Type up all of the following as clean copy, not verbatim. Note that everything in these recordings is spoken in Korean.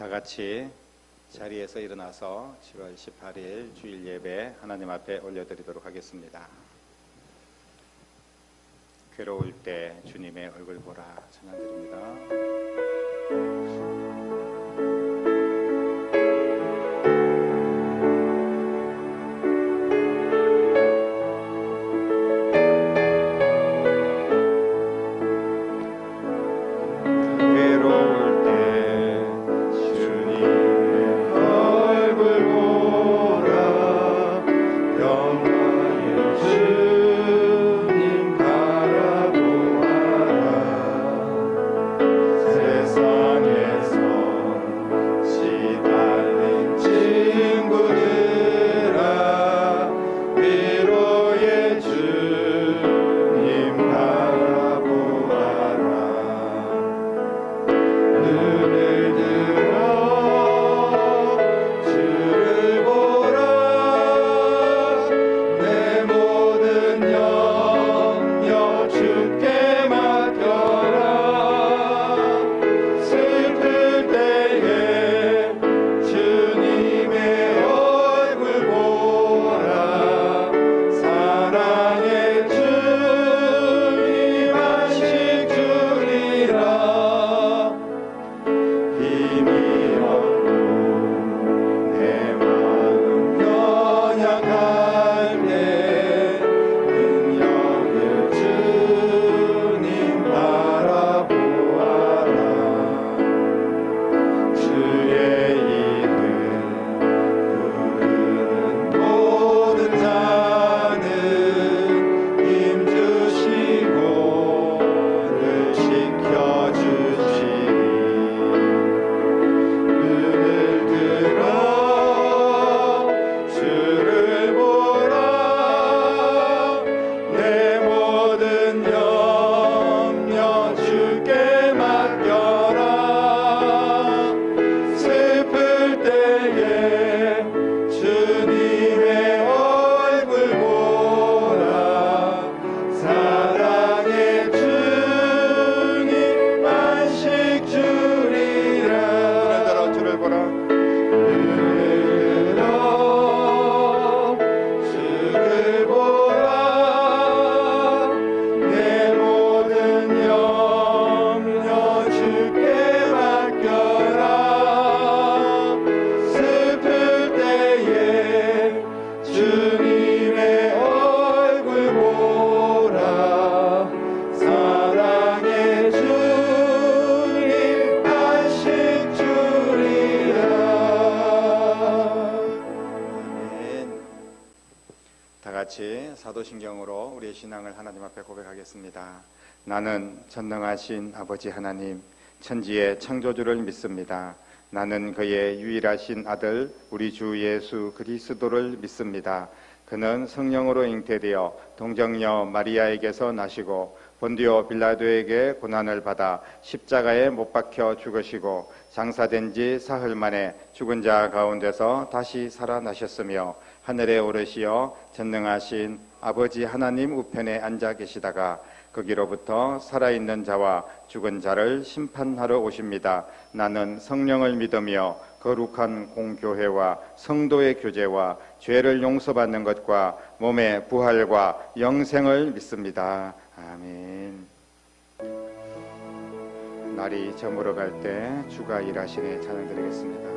다 같이 자리에서 일어나서 7월 18일 주일 예배 하나님 앞에 올려드리도록 하겠습니다. 괴로울 때 주님의 얼굴 보라 찬양드립니다. 사도신경으로 우리의 신앙을 하나님 앞에 고백하겠습니다. 나는 전능하신 아버지 하나님, 천지의 창조주를 믿습니다. 나는 그의 유일하신 아들 우리 주 예수 그리스도를 믿습니다. 그는 성령으로 잉태되어 동정녀 마리아에게서 나시고 본디오 빌라도에게 고난을 받아 십자가에 못 박혀 죽으시고 장사된 지 사흘 만에 죽은 자 가운데서 다시 살아나셨으며 하늘에 오르시어 전능하신 아버지 하나님 우편에 앉아 계시다가 거기로부터 살아있는 자와 죽은 자를 심판하러 오십니다. 나는 성령을 믿으며 거룩한 공교회와 성도의 교제와 죄를 용서받는 것과 몸의 부활과 영생을 믿습니다. 아멘. 날이 저물어갈 때 주가 일하시네 찬양드리겠습니다.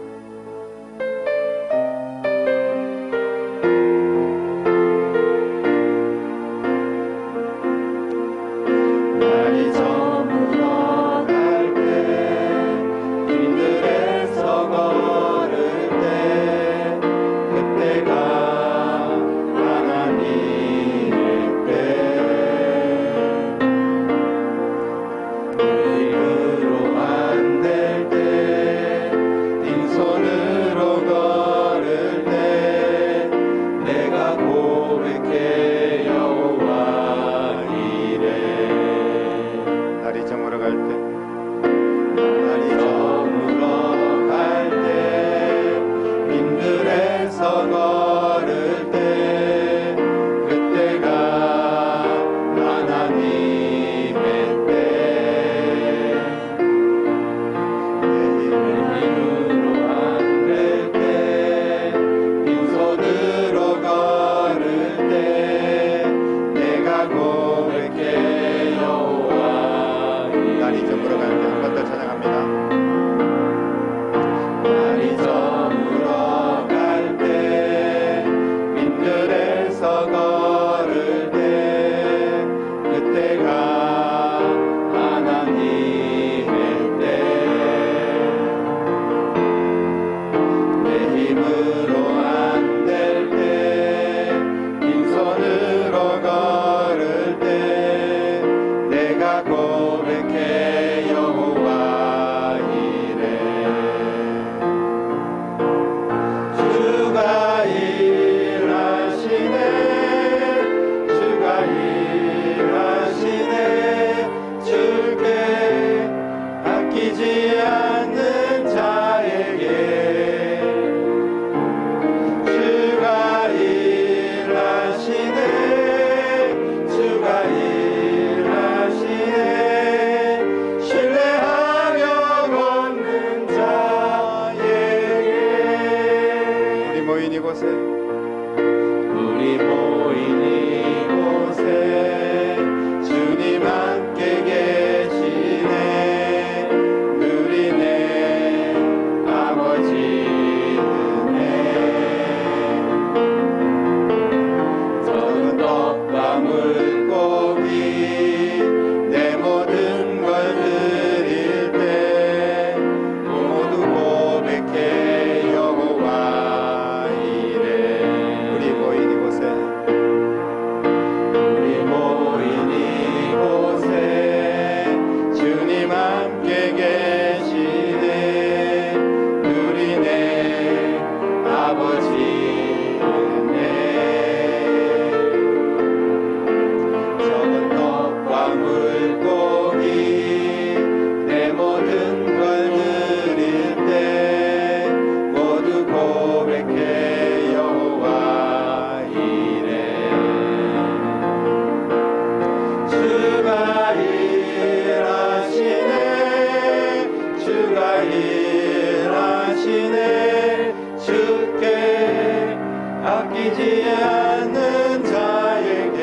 닦이지 않는 자에게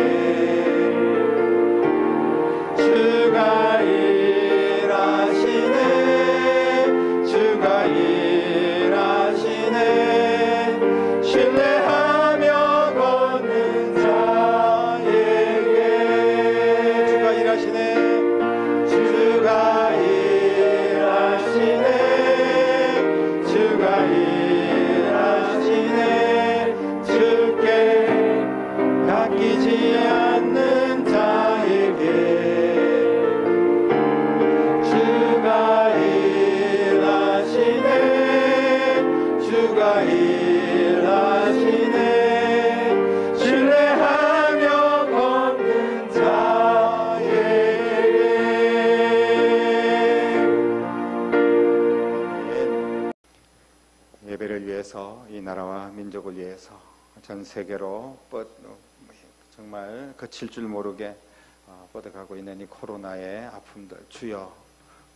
주가 일하시네. 주가 일하시네. 신뢰하며 걷는 자에게 주가 일하시네. 주가 일하시네. 주가 일하시네. 주께 닦이지 않는 자에게 주가 일하시네. 주가 일하시네. 신뢰하며 걷는 자에게. 예배를 위해서, 이 나라와 민족을 위해서 전 세계로 정말 그칠 줄 모르게 뻗어가고 있는 이 코로나의 아픔들 주여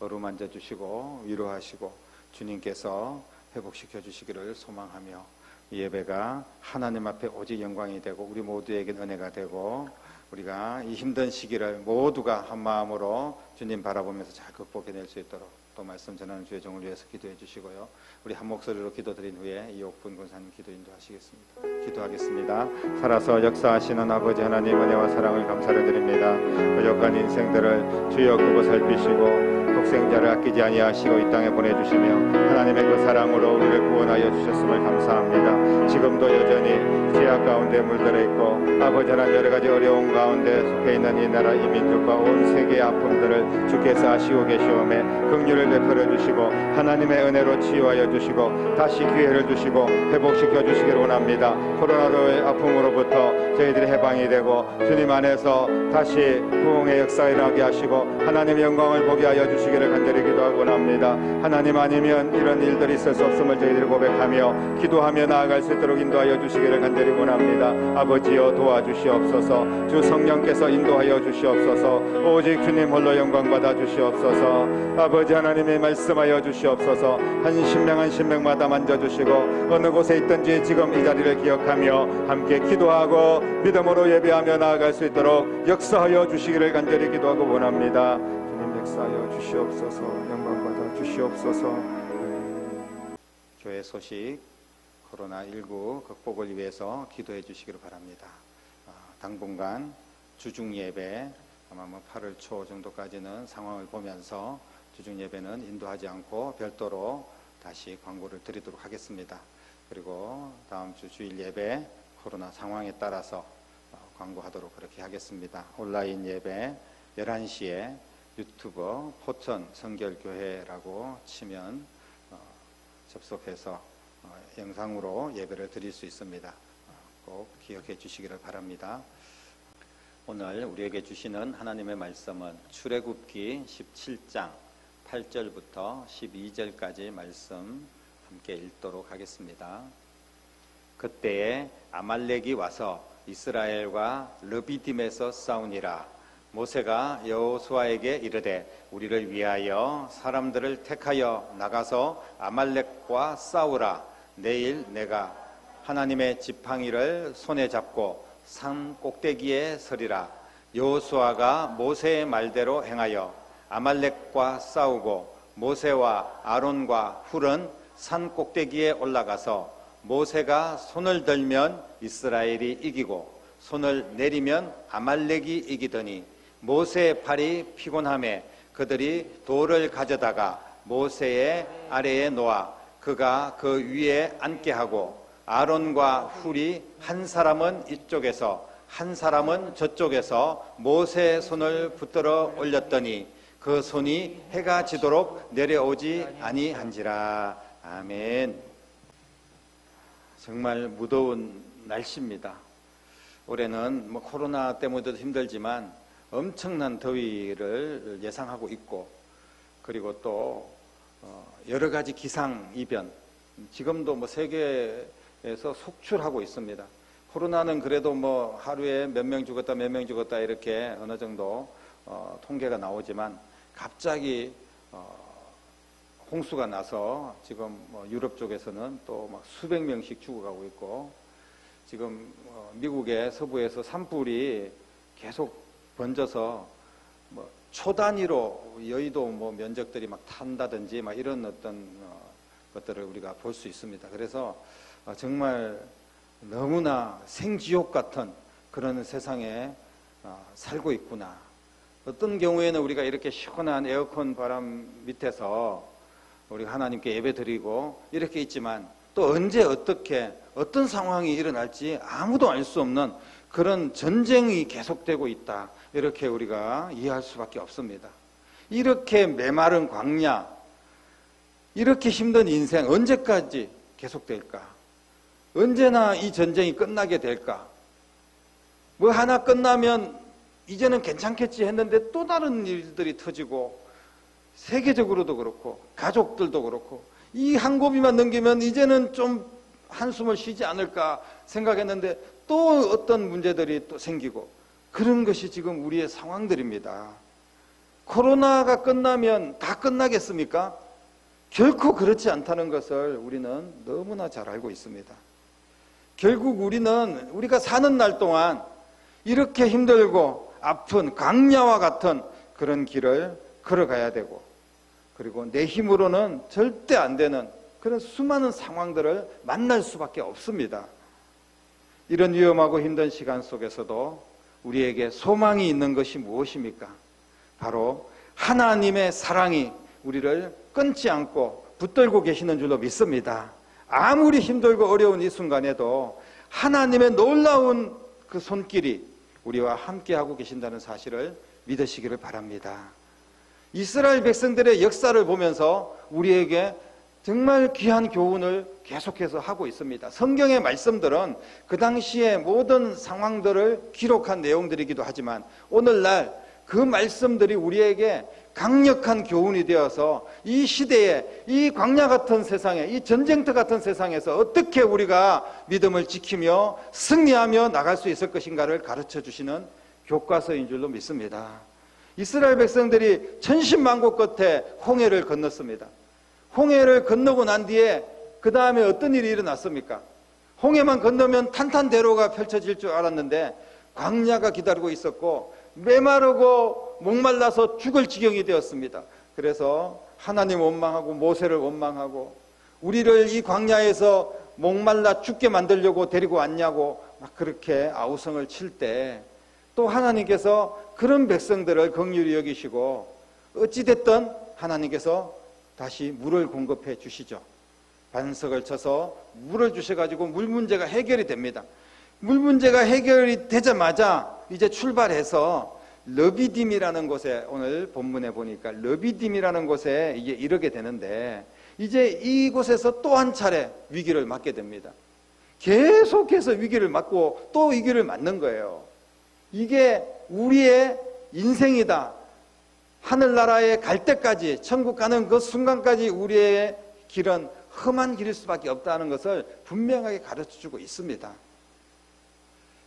어루만져 주시고 위로하시고 주님께서 회복시켜 주시기를 소망하며, 이 예배가 하나님 앞에 오직 영광이 되고 우리 모두에게 은혜가 되고 우리가 이 힘든 시기를 모두가 한 마음으로 주님 바라보면서 잘 극복해낼 수 있도록 또 말씀 전하는 주의 종을 위해서 기도해 주시고요. 우리 한 목소리로 기도드린 후에 이옥분 권사님 기도 인도하시겠습니다. 기도하겠습니다. 살아서 역사하시는 아버지 하나님, 은혜와 사랑을 감사를 드립니다. 부족한 인생들을 주여 끄고 살피시고 독생자를 아끼지 아니하시고 이 땅에 보내주시며 하나님의 그 사랑으로 우리를 구원하여 주셨음을 감사합니다. 지금도 여전히 죄악 가운데 물들어 있고 아버지 하나님 여러 가지 어려운 가운데 속해 있는 이 나라 이 민족과 온 세계의 아픔들을 주께서 아시고 계시오매 긍휼을 베풀어 주시고 하나님의 은혜로 치유하여 주시고 다시 기회를 주시고 회복시켜 주시기를 원합니다. 코로나로의 아픔으로부터 저희들이 해방이 되고 주님 안에서 다시 부흥의 역사가 일어나게 하시고 하나님의 영광을 보게 하여 주시기를 간절히 기도하고 원합니다. 하나님 아니면 이런 일들이 있을 수 없음을 저희들이 고백하며 기도하며 나아갈 수 있도록 인도하여 주시기를 간절히 원합니다. 아버지여 도와주시옵소서. 주 성령께서 인도하여 주시옵소서. 오직 주님 홀로 영광 받아 주시옵소서. 아버지 하나님의 말씀하여 주시옵소서. 한 신명 한 신명마다 만져주시고 어느 곳에 있든지 지금 이 자리를 기억하며 함께 기도하고 믿음으로 예배하며 나아갈 수 있도록 역사하여 주시기를 간절히 기도하고 원합니다. 주님 역사하여 주시옵소서. 영광 받아 주시옵소서. 교회 소식 코로나19 극복을 위해서 기도해 주시기를 바랍니다. 당분간 주중 예배 아마 8월 초 정도까지는 상황을 보면서 주중 예배는 인도하지 않고 별도로 다시 광고를 드리도록 하겠습니다. 그리고 다음 주 주일 예배 코로나 상황에 따라서 광고하도록 그렇게 하겠습니다. 온라인 예배 11시에 유튜브 포천 성결교회라고 치면 접속해서 영상으로 예배를 드릴 수 있습니다. 꼭 기억해 주시기를 바랍니다. 오늘 우리에게 주시는 하나님의 말씀은 출애굽기 17장 8절부터 12절까지 말씀 함께 읽도록 하겠습니다. 그때에 아말렉이 와서 이스라엘과 르비딤에서 싸우니라. 모세가 여호수아에게 이르되 우리를 위하여 사람들을 택하여 나가서 아말렉과 싸우라. 내일 내가 하나님의 지팡이를 손에 잡고 산 꼭대기에 서리라. 여호수아가 모세의 말대로 행하여 아말렉과 싸우고 모세와 아론과 훌은 산 꼭대기에 올라가서 모세가 손을 들면 이스라엘이 이기고 손을 내리면 아말렉이 이기더니 모세의 팔이 피곤하매 그들이 돌을 가져다가 모세의 아래에 놓아 그가 그 위에 앉게 하고 아론과 훌이 한 사람은 이쪽에서 한 사람은 저쪽에서 모세의 손을 붙들어 올렸더니 그 손이 해가 지도록 내려오지 아니한지라. 아멘. 정말 무더운 날씨입니다. 올해는 코로나 때문에도 힘들지만 엄청난 더위를 예상하고 있고, 그리고 또 여러 가지 기상 이변, 지금도 세계에서 속출하고 있습니다. 코로나는 그래도 하루에 몇 명 죽었다 몇 명 죽었다 이렇게 어느 정도 통계가 나오지만 갑자기 홍수가 나서 지금 유럽 쪽에서는 또 수백 명씩 죽어가고 있고, 지금 미국의 서부에서 산불이 계속 번져서 뭐 초 단위로 여의도 뭐 면적들이 막 탄다든지 막 이런 어떤 것들을 우리가 볼 수 있습니다. 그래서 정말 너무나 생지옥 같은 그런 세상에 살고 있구나. 어떤 경우에는 우리가 이렇게 시원한 에어컨 바람 밑에서 우리 하나님께 예배드리고 이렇게 있지만 또 언제 어떻게 어떤 상황이 일어날지 아무도 알 수 없는 그런 전쟁이 계속되고 있다. 이렇게 우리가 이해할 수밖에 없습니다. 이렇게 메마른 광야, 이렇게 힘든 인생 언제까지 계속될까? 언제나 이 전쟁이 끝나게 될까? 뭐 하나 끝나면 이제는 괜찮겠지 했는데 또 다른 일들이 터지고 세계적으로도 그렇고 가족들도 그렇고 이 한 고비만 넘기면 이제는 좀 한숨을 쉬지 않을까 생각했는데 또 어떤 문제들이 또 생기고 그런 것이 지금 우리의 상황들입니다. 코로나가 끝나면 다 끝나겠습니까? 결코 그렇지 않다는 것을 우리는 너무나 잘 알고 있습니다. 결국 우리가 사는 날 동안 이렇게 힘들고 아픈 광야와 같은 그런 길을 걸어가야 되고 그리고 내 힘으로는 절대 안 되는 그런 수많은 상황들을 만날 수밖에 없습니다. 이런 위험하고 힘든 시간 속에서도 우리에게 소망이 있는 것이 무엇입니까? 바로 하나님의 사랑이 우리를 끊지 않고 붙들고 계시는 줄로 믿습니다. 아무리 힘들고 어려운 이 순간에도 하나님의 놀라운 그 손길이 우리와 함께하고 계신다는 사실을 믿으시기를 바랍니다. 이스라엘 백성들의 역사를 보면서 우리에게 정말 귀한 교훈을 계속해서 하고 있습니다. 성경의 말씀들은 그 당시의 모든 상황들을 기록한 내용들이기도 하지만 오늘날 그 말씀들이 우리에게 강력한 교훈이 되어서 이 시대에 이 광야 같은 세상에 이 전쟁터 같은 세상에서 어떻게 우리가 믿음을 지키며 승리하며 나갈 수 있을 것인가를 가르쳐 주시는 교과서인 줄로 믿습니다. 이스라엘 백성들이 천신만고 끝에 홍해를 건넜습니다. 홍해를 건너고 난 뒤에 그 다음에 어떤 일이 일어났습니까? 홍해만 건너면 탄탄대로가 펼쳐질 줄 알았는데 광야가 기다리고 있었고 메마르고 목말라서 죽을 지경이 되었습니다. 그래서 하나님 원망하고 모세를 원망하고 우리를 이 광야에서 목말라 죽게 만들려고 데리고 왔냐고 막 그렇게 아우성을 칠 때 또 하나님께서 그런 백성들을 긍휼히 여기시고 어찌됐든 하나님께서 다시 물을 공급해 주시죠. 반석을 쳐서 물을 주셔가지고 물 문제가 해결이 됩니다. 물 문제가 해결이 되자마자 이제 출발해서 르비딤이라는 곳에 오늘 본문에 보니까 르비딤이라는 곳에 이제 이르게 되는데 이제 이곳에서 또 한 차례 위기를 맞게 됩니다. 계속해서 위기를 맞고 또 위기를 맞는 거예요. 이게 우리의 인생이다. 하늘나라에 갈 때까지 천국 가는 그 순간까지 우리의 길은 험한 길일 수밖에 없다는 것을 분명하게 가르쳐주고 있습니다.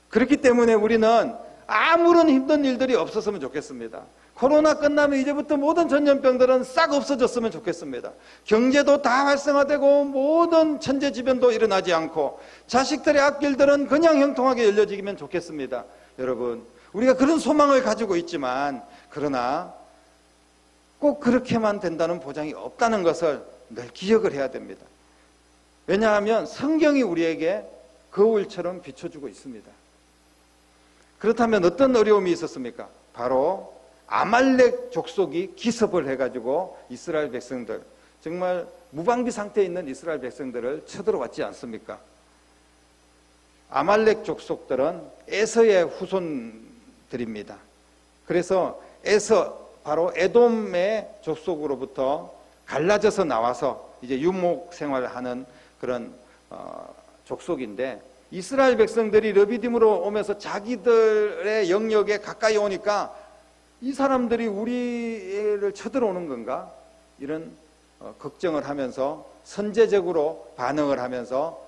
그렇기 때문에 우리는 아무런 힘든 일들이 없었으면 좋겠습니다. 코로나 끝나면 이제부터 모든 전염병들은 싹 없어졌으면 좋겠습니다. 경제도 다 활성화되고 모든 천재지변도 일어나지 않고 자식들의 앞길들은 그냥 형통하게 열려지면 좋겠습니다. 여러분, 우리가 그런 소망을 가지고 있지만 그러나 꼭 그렇게만 된다는 보장이 없다는 것을 늘 기억을 해야 됩니다. 왜냐하면 성경이 우리에게 거울처럼 비춰주고 있습니다. 그렇다면 어떤 어려움이 있었습니까? 바로 아말렉 족속이 기습을 해가지고 이스라엘 백성들, 정말 무방비 상태에 있는 이스라엘 백성들을 쳐들어왔지 않습니까? 아말렉 족속들은 에서의 후손들입니다. 그래서 에서, 바로 에돔의 족속으로부터 갈라져서 나와서 이제 유목 생활을 하는 그런 족속인데 이스라엘 백성들이 르비딤으로 오면서 자기들의 영역에 가까이 오니까 이 사람들이 우리를 쳐들어오는 건가? 이런 걱정을 하면서 선제적으로 반응을 하면서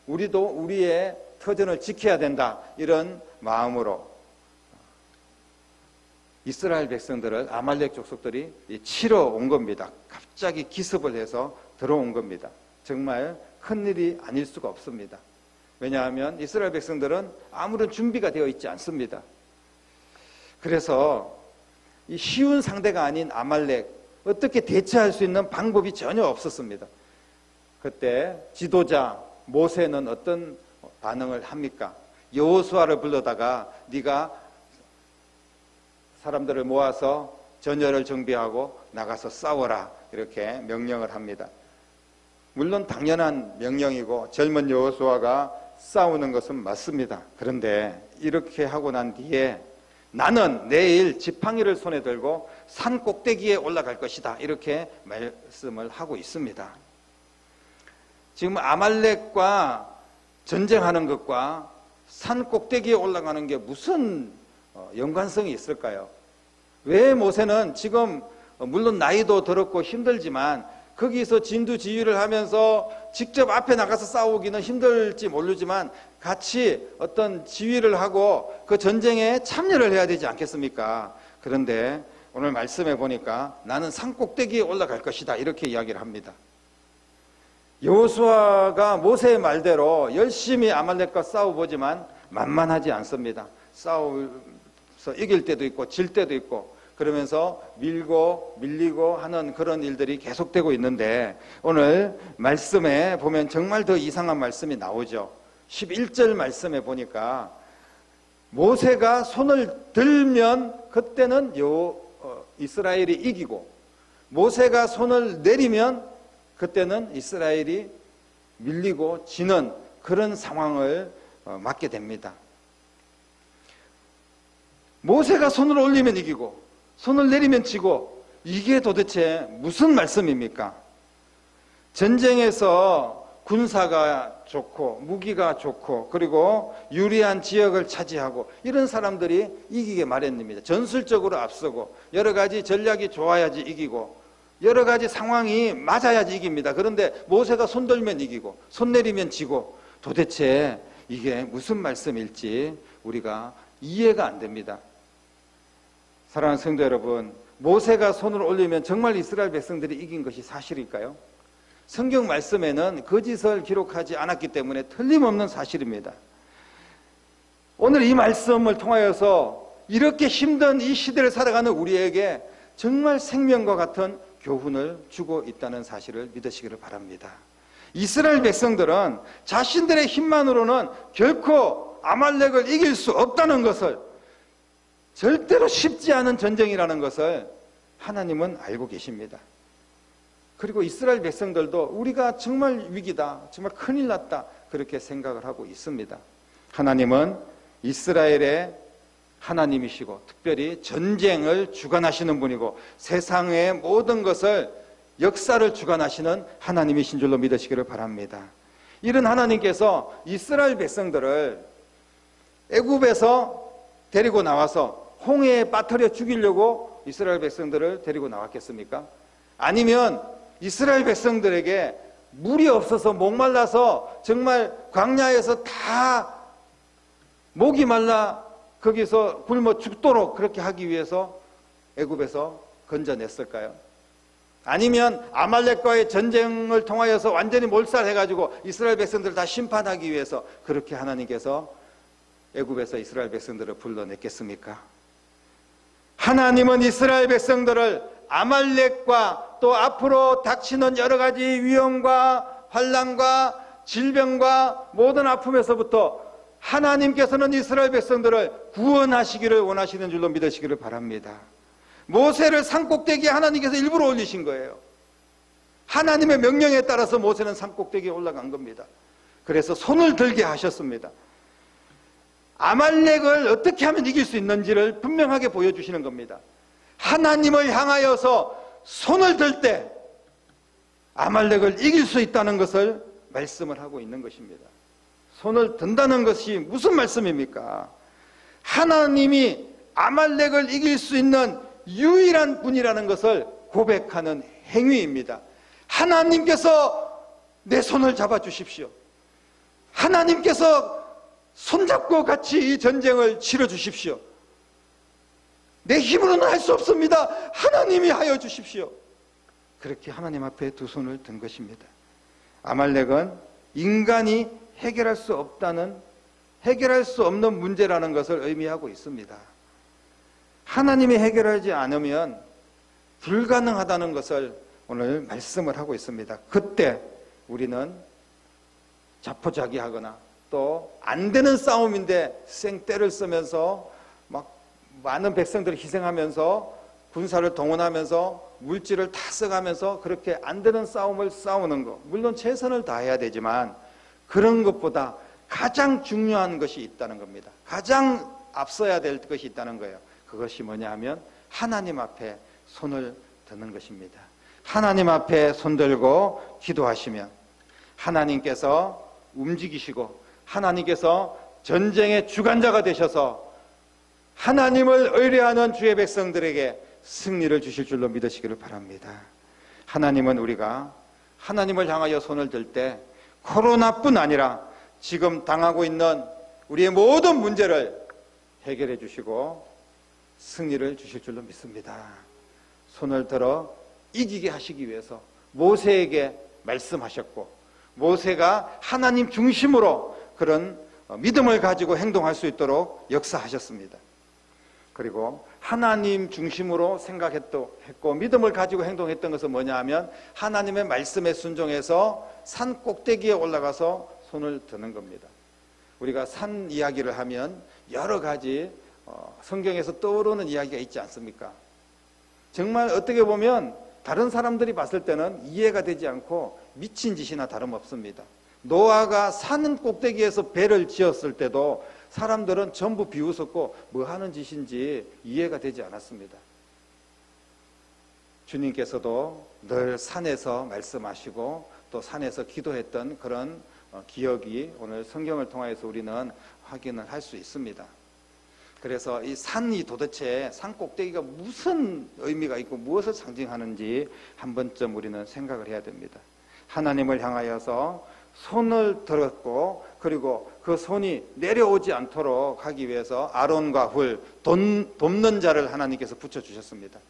우리도 우리의 터전을 지켜야 된다. 이런 마음으로 이스라엘 백성들을 아말렉 족속들이 치러 온 겁니다. 갑자기 기습을 해서 들어온 겁니다. 정말 큰일이 아닐 수가 없습니다. 왜냐하면 이스라엘 백성들은 아무런 준비가 되어 있지 않습니다. 그래서 이 쉬운 상대가 아닌 아말렉, 어떻게 대처할 수 있는 방법이 전혀 없었습니다. 그때 지도자 모세는 어떤 반응을 합니까? 여호수아를 불러다가 네가 사람들을 모아서 전열을 정비하고 나가서 싸워라, 이렇게 명령을 합니다. 물론 당연한 명령이고 젊은 여호수아가 싸우는 것은 맞습니다. 그런데 이렇게 하고 난 뒤에 나는 내일 지팡이를 손에 들고 산 꼭대기에 올라갈 것이다, 이렇게 말씀을 하고 있습니다. 지금 아말렉과 전쟁하는 것과 산 꼭대기에 올라가는 게 무슨 연관성이 있을까요? 왜 모세는 지금 물론 나이도 들었고 힘들지만 거기서 진두지휘를 하면서 직접 앞에 나가서 싸우기는 힘들지 모르지만 같이 어떤 지휘를 하고 그 전쟁에 참여를 해야 되지 않겠습니까? 그런데 오늘 말씀해 보니까 나는 산 꼭대기에 올라갈 것이다, 이렇게 이야기를 합니다. 여호수아가 모세의 말대로 열심히 아말렉과 싸워보지만 만만하지 않습니다. 싸워서 이길 때도 있고 질 때도 있고 그러면서 밀고 밀리고 하는 그런 일들이 계속되고 있는데 오늘 말씀에 보면 정말 더 이상한 말씀이 나오죠. 11절 말씀에 보니까 모세가 손을 들면 그때는 이스라엘이 이기고 모세가 손을 내리면 그때는 이스라엘이 밀리고 지는 그런 상황을 맞게 됩니다. 모세가 손을 올리면 이기고 손을 내리면 지고, 이게 도대체 무슨 말씀입니까? 전쟁에서 군사가 좋고 무기가 좋고 그리고 유리한 지역을 차지하고 이런 사람들이 이기게 마련입니다. 전술적으로 앞서고 여러 가지 전략이 좋아야지 이기고 여러 가지 상황이 맞아야지 이깁니다. 그런데 모세가 손 들면 이기고 손 내리면 지고, 도대체 이게 무슨 말씀일지 우리가 이해가 안 됩니다. 사랑하는 성도 여러분, 모세가 손을 올리면 정말 이스라엘 백성들이 이긴 것이 사실일까요? 성경 말씀에는 거짓을 기록하지 않았기 때문에 틀림없는 사실입니다. 오늘 이 말씀을 통하여서 이렇게 힘든 이 시대를 살아가는 우리에게 정말 생명과 같은 교훈을 주고 있다는 사실을 믿으시기를 바랍니다. 이스라엘 백성들은 자신들의 힘만으로는 결코 아말렉을 이길 수 없다는 것을, 절대로 쉽지 않은 전쟁이라는 것을 하나님은 알고 계십니다. 그리고 이스라엘 백성들도 우리가 정말 위기다, 정말 큰일 났다, 그렇게 생각을 하고 있습니다. 하나님은 이스라엘의 하나님이시고 특별히 전쟁을 주관하시는 분이고 세상의 모든 것을, 역사를 주관하시는 하나님이신 줄로 믿으시기를 바랍니다. 이런 하나님께서 이스라엘 백성들을 애굽에서 데리고 나와서 홍해에 빠뜨려 죽이려고 이스라엘 백성들을 데리고 나왔겠습니까? 아니면 이스라엘 백성들에게 물이 없어서 목말라서 정말 광야에서 다 목이 말라 거기서 굶어 죽도록 그렇게 하기 위해서 애굽에서 건져냈을까요? 아니면 아말렉과의 전쟁을 통하여서 완전히 몰살해가지고 이스라엘 백성들을 다 심판하기 위해서 그렇게 하나님께서 애굽에서 이스라엘 백성들을 불러냈겠습니까? 하나님은 이스라엘 백성들을 아말렉과 또 앞으로 닥치는 여러 가지 위험과 환난과 질병과 모든 아픔에서부터 하나님께서는 이스라엘 백성들을 구원하시기를 원하시는 줄로 믿으시기를 바랍니다. 모세를 산꼭대기에 하나님께서 일부러 올리신 거예요. 하나님의 명령에 따라서 모세는 산꼭대기에 올라간 겁니다. 그래서 손을 들게 하셨습니다. 아말렉을 어떻게 하면 이길 수 있는지를 분명하게 보여주시는 겁니다. 하나님을 향하여서 손을 들 때 아말렉을 이길 수 있다는 것을 말씀을 하고 있는 것입니다. 손을 든다는 것이 무슨 말씀입니까? 하나님이 아말렉을 이길 수 있는 유일한 분이라는 것을 고백하는 행위입니다. 하나님께서 내 손을 잡아주십시오. 하나님께서 손잡고 같이 이 전쟁을 치러주십시오. 내 힘으로는 할 수 없습니다. 하나님이 하여 주십시오. 그렇게 하나님 앞에 두 손을 든 것입니다. 아말렉은 인간이 해결할 수 없는 문제라는 것을 의미하고 있습니다. 하나님이 해결하지 않으면 불가능하다는 것을 오늘 말씀을 하고 있습니다. 그때 우리는 자포자기하거나 또 안 되는 싸움인데 생떼를 쓰면서 막 많은 백성들을 희생하면서 군사를 동원하면서 물질을 다 써가면서 그렇게 안 되는 싸움을 싸우는 것, 물론 최선을 다해야 되지만 그런 것보다 가장 중요한 것이 있다는 겁니다. 가장 앞서야 될 것이 있다는 거예요. 그것이 뭐냐 하면 하나님 앞에 손을 드는 것입니다. 하나님 앞에 손들고 기도하시면 하나님께서 움직이시고 하나님께서 전쟁의 주관자가 되셔서 하나님을 의뢰하는 주의 백성들에게 승리를 주실 줄로 믿으시기를 바랍니다. 하나님은 우리가 하나님을 향하여 손을 들 때 코로나뿐 아니라 지금 당하고 있는 우리의 모든 문제를 해결해 주시고 승리를 주실 줄로 믿습니다. 손을 들어 이기게 하시기 위해서 모세에게 말씀하셨고 모세가 하나님 중심으로 그런 믿음을 가지고 행동할 수 있도록 역사하셨습니다. 그리고 하나님 중심으로 생각했고 믿음을 가지고 행동했던 것은 뭐냐 하면 하나님의 말씀에 순종해서 산 꼭대기에 올라가서 손을 드는 겁니다. 우리가 산 이야기를 하면 여러 가지 성경에서 떠오르는 이야기가 있지 않습니까? 정말 어떻게 보면 다른 사람들이 봤을 때는 이해가 되지 않고 미친 짓이나 다름없습니다. 노아가 산 꼭대기에서 배를 지었을 때도 사람들은 전부 비웃었고 뭐 하는 짓인지 이해가 되지 않았습니다. 주님께서도 늘 산에서 말씀하시고 또 산에서 기도했던 그런 기억이 오늘 성경을 통해서 우리는 확인을 할 수 있습니다. 그래서 이 산이 도대체 산 꼭대기가 무슨 의미가 있고 무엇을 상징하는지 한 번쯤 우리는 생각을 해야 됩니다. 하나님을 향하여서 손을 들었고 그리고 그 손이 내려오지 않도록 하기 위해서 아론과 훌, 돕는 자를 하나님께서 붙여주셨습니다.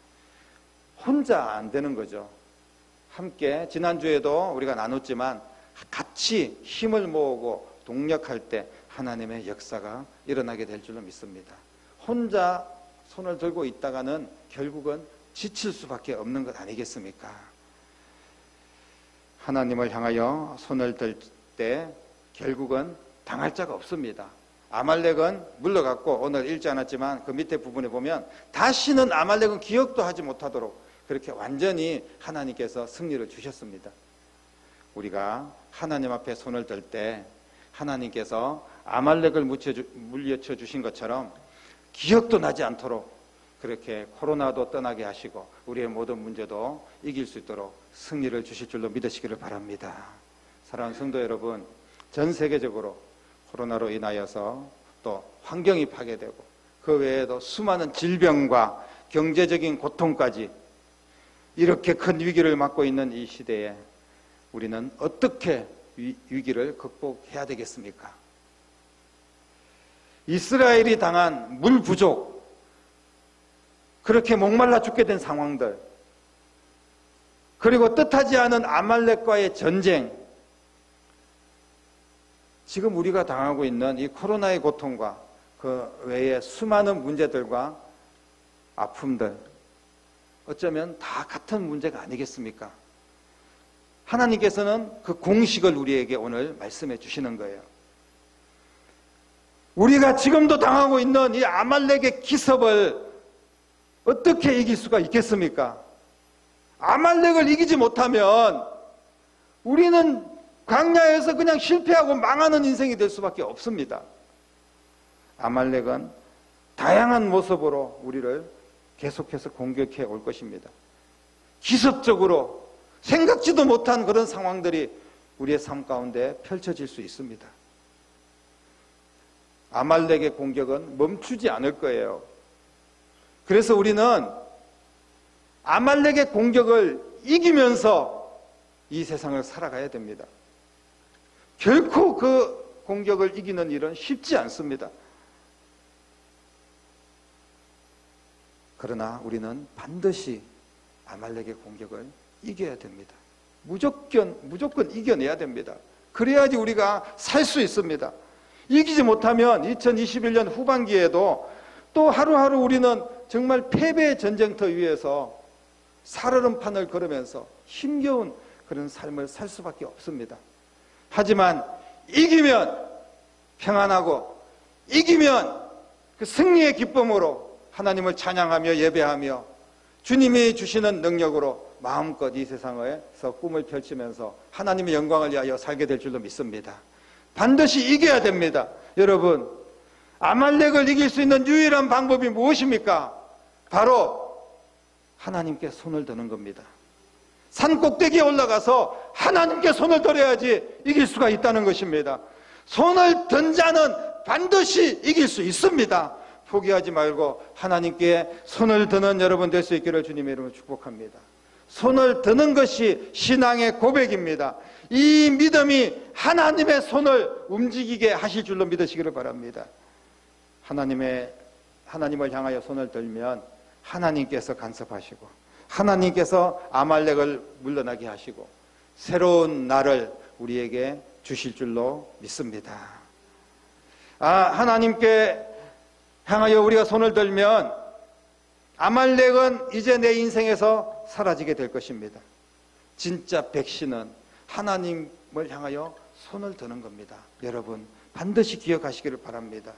혼자 안 되는 거죠. 함께 지난주에도 우리가 나눴지만 같이 힘을 모으고 동력할 때 하나님의 역사가 일어나게 될 줄로 믿습니다. 혼자 손을 들고 있다가는 결국은 지칠 수밖에 없는 것 아니겠습니까? 하나님을 향하여 손을 들 때 결국은 당할 자가 없습니다. 아말렉은 물러갔고 오늘 읽지 않았지만 그 밑에 부분에 보면 다시는 아말렉은 기억도 하지 못하도록 그렇게 완전히 하나님께서 승리를 주셨습니다. 우리가 하나님 앞에 손을 들 때 하나님께서 아말렉을 물리쳐 주신 것처럼 기억도 나지 않도록 그렇게 코로나도 떠나게 하시고 우리의 모든 문제도 이길 수 있도록 승리를 주실 줄로 믿으시기를 바랍니다. 사랑하는 성도 여러분, 전 세계적으로 코로나로 인하여서 또 환경이 파괴되고 그 외에도 수많은 질병과 경제적인 고통까지 이렇게 큰 위기를 맞고 있는 이 시대에 우리는 어떻게 위기를 극복해야 되겠습니까? 이스라엘이 당한 물 부족, 그렇게 목말라 죽게 된 상황들, 그리고 뜻하지 않은 아말렉과의 전쟁, 지금 우리가 당하고 있는 이 코로나의 고통과 그 외에 수많은 문제들과 아픔들, 어쩌면 다 같은 문제가 아니겠습니까? 하나님께서는 그 공식을 우리에게 오늘 말씀해 주시는 거예요. 우리가 지금도 당하고 있는 이 아말렉의 기습을 어떻게 이길 수가 있겠습니까? 아말렉을 이기지 못하면 우리는 광야에서 그냥 실패하고 망하는 인생이 될 수밖에 없습니다. 아말렉은 다양한 모습으로 우리를 계속해서 공격해 올 것입니다. 기습적으로 생각지도 못한 그런 상황들이 우리의 삶 가운데 펼쳐질 수 있습니다. 아말렉의 공격은 멈추지 않을 거예요. 그래서 우리는 아말렉의 공격을 이기면서 이 세상을 살아가야 됩니다. 결코 그 공격을 이기는 일은 쉽지 않습니다. 그러나 우리는 반드시 아말렉의 공격을 이겨야 됩니다. 무조건 이겨내야 됩니다. 그래야지 우리가 살 수 있습니다. 이기지 못하면 2021년 후반기에도 또 하루하루 우리는 정말 패배의 전쟁터 위에서 살얼음판을 걸으면서 힘겨운 그런 삶을 살 수밖에 없습니다. 하지만 이기면 평안하고 이기면 그 승리의 기쁨으로 하나님을 찬양하며 예배하며 주님이 주시는 능력으로 마음껏 이 세상에서 꿈을 펼치면서 하나님의 영광을 위하여 살게 될 줄로 믿습니다. 반드시 이겨야 됩니다. 여러분, 아말렉을 이길 수 있는 유일한 방법이 무엇입니까? 바로 하나님께 손을 드는 겁니다. 산 꼭대기에 올라가서 하나님께 손을 들어야지 이길 수가 있다는 것입니다. 손을 든 자는 반드시 이길 수 있습니다. 포기하지 말고 하나님께 손을 드는 여러분 될 수 있기를 주님의 이름으로 축복합니다. 손을 드는 것이 신앙의 고백입니다. 이 믿음이 하나님의 손을 움직이게 하실 줄로 믿으시기를 바랍니다. 하나님을 향하여 손을 들면 하나님께서 간섭하시고 하나님께서 아말렉을 물러나게 하시고 새로운 날을 우리에게 주실 줄로 믿습니다. 하나님께 향하여 우리가 손을 들면 아말렉은 이제 내 인생에서 사라지게 될 것입니다. 진짜 백신은 하나님을 향하여 손을 드는 겁니다. 여러분 반드시 기억하시기를 바랍니다.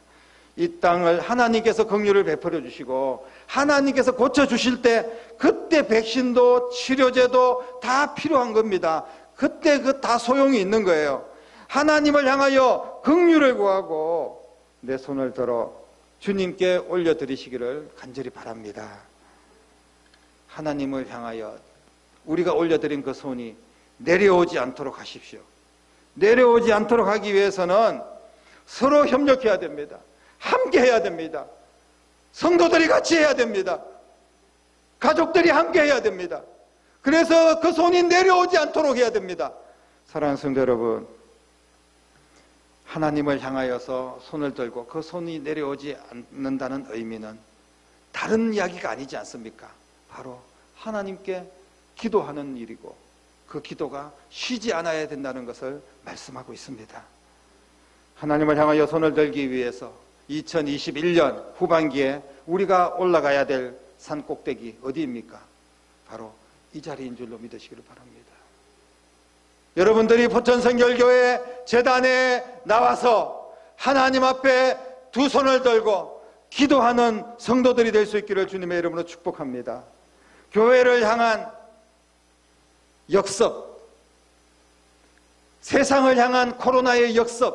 이 땅을 하나님께서 긍휼을 베풀어 주시고 하나님께서 고쳐주실 때 그때 백신도 치료제도 다 필요한 겁니다. 그때 그 다 소용이 있는 거예요. 하나님을 향하여 긍휼을 구하고 내 손을 들어 주님께 올려드리시기를 간절히 바랍니다. 하나님을 향하여 우리가 올려드린 그 손이 내려오지 않도록 하십시오. 내려오지 않도록 하기 위해서는 서로 협력해야 됩니다. 함께 해야 됩니다. 성도들이 같이 해야 됩니다. 가족들이 함께 해야 됩니다. 그래서 그 손이 내려오지 않도록 해야 됩니다. 사랑하는 성도 여러분, 하나님을 향하여서 손을 들고 그 손이 내려오지 않는다는 의미는 다른 이야기가 아니지 않습니까? 바로 하나님께 기도하는 일이고 그 기도가 쉬지 않아야 된다는 것을 말씀하고 있습니다. 하나님을 향하여 손을 들기 위해서 2021년 후반기에 우리가 올라가야 될 산 꼭대기 어디입니까? 바로 이 자리인 줄로 믿으시기를 바랍니다. 여러분들이 포천성결교회 재단에 나와서 하나님 앞에 두 손을 들고 기도하는 성도들이 될 수 있기를 주님의 이름으로 축복합니다. 교회를 향한 역습, 세상을 향한 코로나의 역습,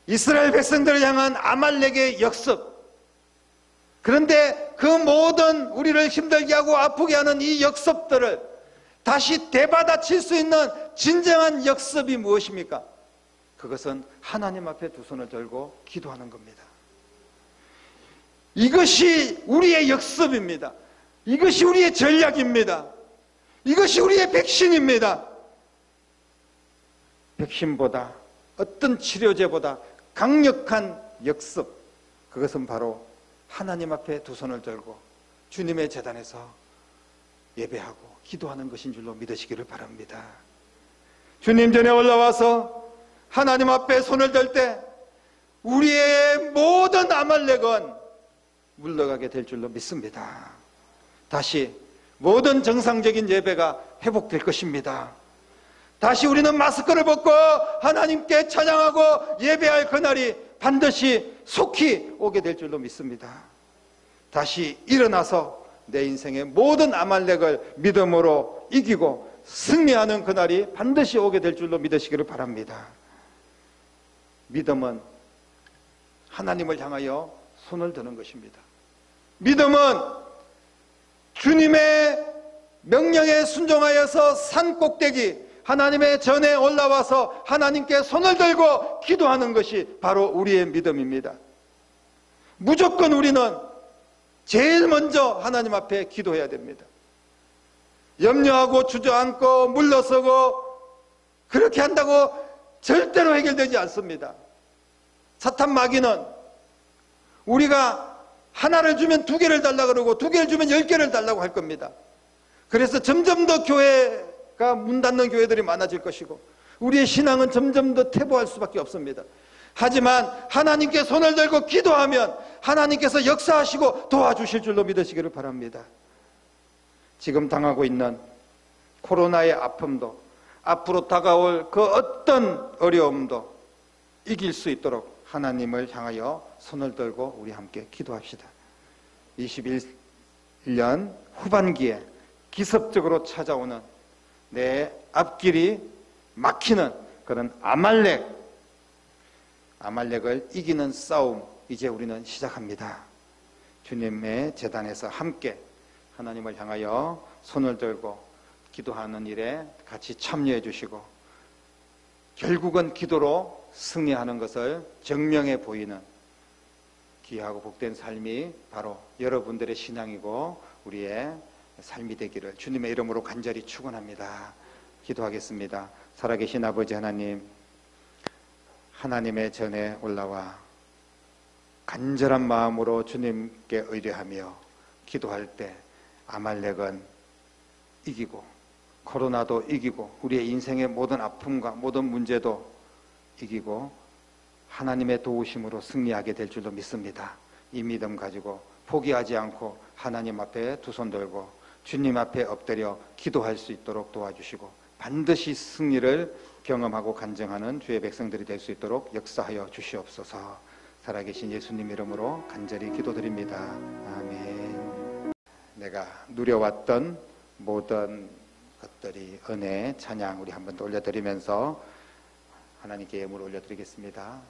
이스라엘 백성들을 향한 아말렉의 역습, 그런데 그 모든 우리를 힘들게 하고 아프게 하는 이 역습들을 다시 되받아칠 수 있는 진정한 역습이 무엇입니까? 그것은 하나님 앞에 두 손을 들고 기도하는 겁니다. 이것이 우리의 역습입니다. 이것이 우리의 전략입니다. 이것이 우리의 백신입니다. 백신보다 어떤 치료제보다 강력한 역습, 그것은 바로 하나님 앞에 두 손을 들고 주님의 재단에서 예배하고 기도하는 것인 줄로 믿으시기를 바랍니다. 주님 전에 올라와서 하나님 앞에 손을 들 때 우리의 모든 아말렉은 물러가게 될 줄로 믿습니다. 다시 모든 정상적인 예배가 회복될 것입니다. 다시 우리는 마스크를 벗고 하나님께 찬양하고 예배할 그날이 반드시 속히 오게 될 줄로 믿습니다. 다시 일어나서 내 인생의 모든 아말렉을 믿음으로 이기고 승리하는 그날이 반드시 오게 될 줄로 믿으시기를 바랍니다. 믿음은 하나님을 향하여 손을 드는 것입니다. 믿음은 주님의 명령에 순종하여서 산 꼭대기 하나님의 전에 올라와서 하나님께 손을 들고 기도하는 것이 바로 우리의 믿음입니다. 무조건 우리는 제일 먼저 하나님 앞에 기도해야 됩니다. 염려하고 주저앉고 물러서고 그렇게 한다고 절대로 해결되지 않습니다. 사탄 마귀는 우리가 하나를 주면 두 개를 달라고 그러고 두 개를 주면 10개를 달라고 할 겁니다. 그래서 점점 더 교회가 문 닫는 교회들이 많아질 것이고 우리의 신앙은 점점 더 퇴보할 수밖에 없습니다. 하지만 하나님께 손을 들고 기도하면 하나님께서 역사하시고 도와주실 줄로 믿으시기를 바랍니다. 지금 당하고 있는 코로나의 아픔도, 앞으로 다가올 그 어떤 어려움도 이길 수 있도록 하나님을 향하여 손을 들고 우리 함께 기도합시다. 21년 후반기에 기습적으로 찾아오는 내 앞길이 막히는 그런 아말렉을 이기는 싸움, 이제 우리는 시작합니다. 주님의 제단에서 함께 하나님을 향하여 손을 들고 기도하는 일에 같이 참여해 주시고, 결국은 기도로 승리하는 것을 증명해 보이는 귀하고 복된 삶이 바로 여러분들의 신앙이고 우리의 삶이 되기를 주님의 이름으로 간절히 축원합니다. 기도하겠습니다. 살아계신 아버지 하나님, 하나님의 전에 올라와 간절한 마음으로 주님께 의뢰하며 기도할 때 아말렉은 이기고 코로나도 이기고 우리의 인생의 모든 아픔과 모든 문제도 이기고 하나님의 도우심으로 승리하게 될 줄로 믿습니다. 이 믿음 가지고 포기하지 않고 하나님 앞에 두 손 들고 주님 앞에 엎드려 기도할 수 있도록 도와주시고 반드시 승리를 경험하고 간증하는 주의 백성들이 될 수 있도록 역사하여 주시옵소서. 살아계신 예수님 이름으로 간절히 기도드립니다. 아멘. 내가 누려왔던 모든 것들이 은혜, 찬양 우리 한 번 더 올려드리면서 하나님께 예물 올려드리겠습니다.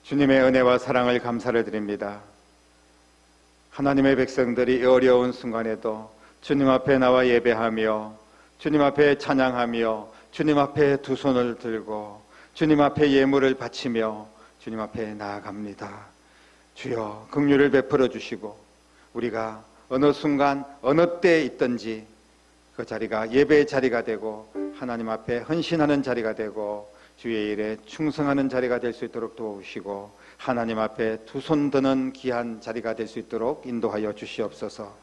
주님의 은혜와 사랑을 감사를 드립니다. 하나님의 백성들이 어려운 순간에도 주님 앞에 나와 예배하며 주님 앞에 찬양하며 주님 앞에 두 손을 들고 주님 앞에 예물을 바치며 주님 앞에 나아갑니다. 주여 긍휼을 베풀어 주시고 우리가 어느 순간 어느 때에 있든지 그 자리가 예배의 자리가 되고 하나님 앞에 헌신하는 자리가 되고 주의 일에 충성하는 자리가 될 수 있도록 도우시고 하나님 앞에 두 손 드는 귀한 자리가 될 수 있도록 인도하여 주시옵소서.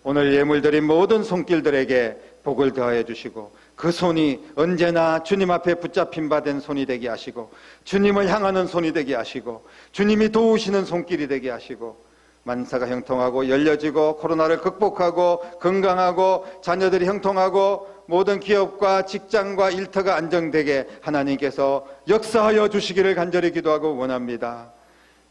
오늘 예물 드린 모든 손길들에게 복을 더하여 주시고 그 손이 언제나 주님 앞에 붙잡힌 바 된 손이 되게 하시고 주님을 향하는 손이 되게 하시고 주님이 도우시는 손길이 되게 하시고 만사가 형통하고 열려지고 코로나를 극복하고 건강하고 자녀들이 형통하고 모든 기업과 직장과 일터가 안정되게 하나님께서 역사하여 주시기를 간절히 기도하고 원합니다.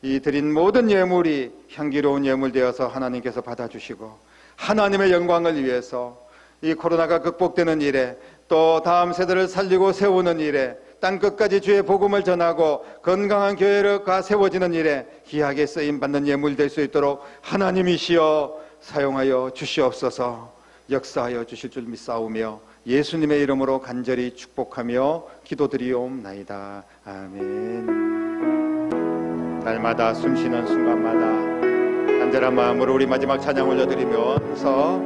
이 드린 모든 예물이 향기로운 예물 되어서 하나님께서 받아주시고 하나님의 영광을 위해서 이 코로나가 극복되는 일에 또 다음 세대를 살리고 세우는 일에 땅끝까지 주의 복음을 전하고 건강한 교회가 세워지는 일에 귀하게 쓰임받는 예물 될 수 있도록 하나님이시여 사용하여 주시옵소서. 역사하여 주실 줄 믿사오며 예수님의 이름으로 간절히 축복하며 기도드리옵나이다. 아멘. 날마다 숨쉬는 순간마다 간절한 마음으로 우리 마지막 찬양 올려드리면서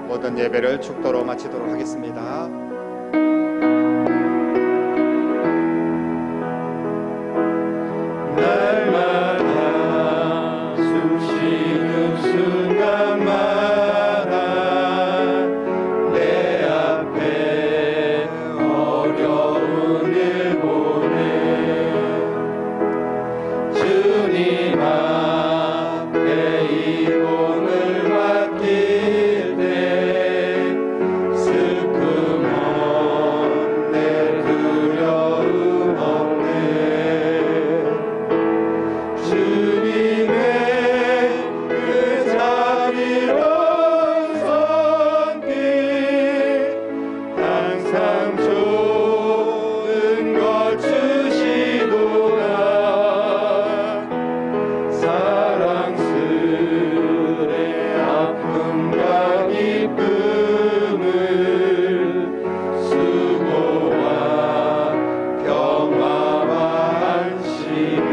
모든 예배를 축도로 마치도록 하겠습니다. 날마다 숨쉬는 순간마다 내 앞에 어려운 일 보내 주님 앞에 이 공을 맡길 때 슬픔 없네 두려움 없네 주님의 그 자비로운 손길 항상 좋은 것 주시도다 사랑스레 아픔과 기쁨을 수고와 평화와 안식을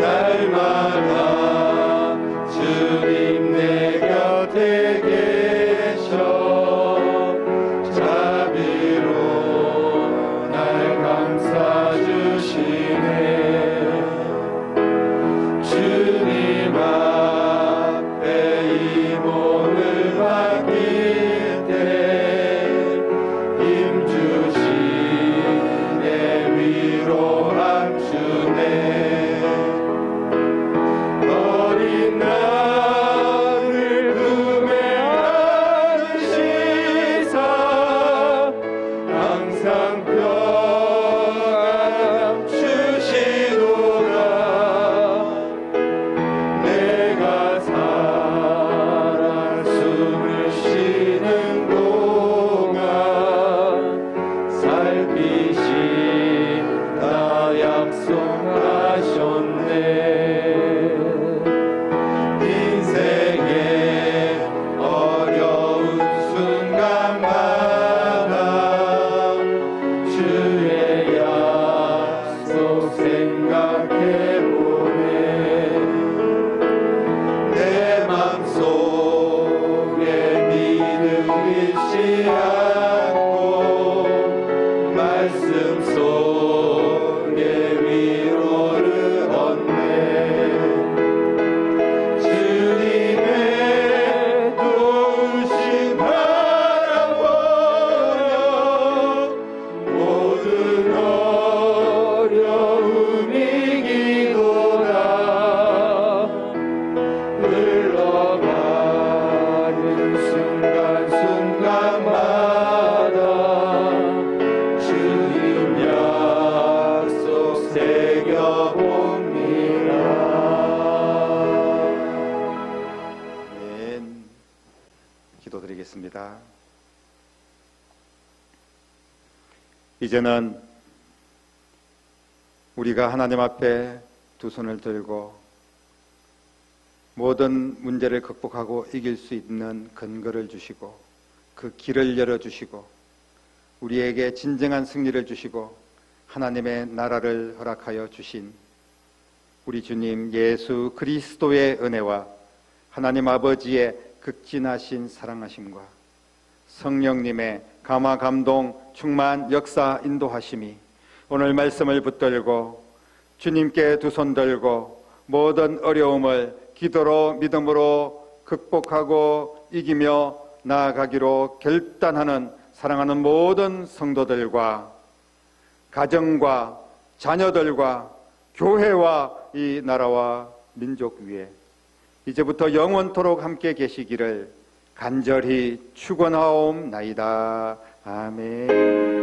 날마다 주님 내 곁에 계셔 자비로 날 감싸 주시네 주님 앞에 이 몸을 맡길 때 힘 주시네 위로함 주네 어린 나를 품에 안으시사 항상 평안 주시도다 내가 살아 숨을 쉬는 동안 살피신다 약속하셨네 인생의 어려운 순간마다 주의 약속 생각해보네 내 맘속에 믿음 잃지 않고 말씀 속에 위로를 얻네 주님의 도우심 바라보며 모든 어려움 이기도다 흘러가는 순간순간마다 주님 약속 새겨봅니다 아멘. 기도드리겠습니다. 이제는 우리가 하나님 앞에 두 손을 들고 모든 문제를 극복하고 이길 수 있는 근거를 주시고 그 길을 열어주시고 우리에게 진정한 승리를 주시고 하나님의 나라를 허락하여 주신 우리 주님 예수 그리스도의 은혜와 하나님 아버지의 극진하신 사랑하심과 성령님의 감화 감동 충만 역사 인도하심이 오늘 말씀을 붙들고 주님께 두 손 들고 모든 어려움을 기도로 믿음으로 극복하고 이기며 나아가기로 결단하는 사랑하는 모든 성도들과 가정과 자녀들과 교회와 이 나라와 민족 위에 이제부터 영원토록 함께 계시기를 간절히 축원하옵나이다. 아멘.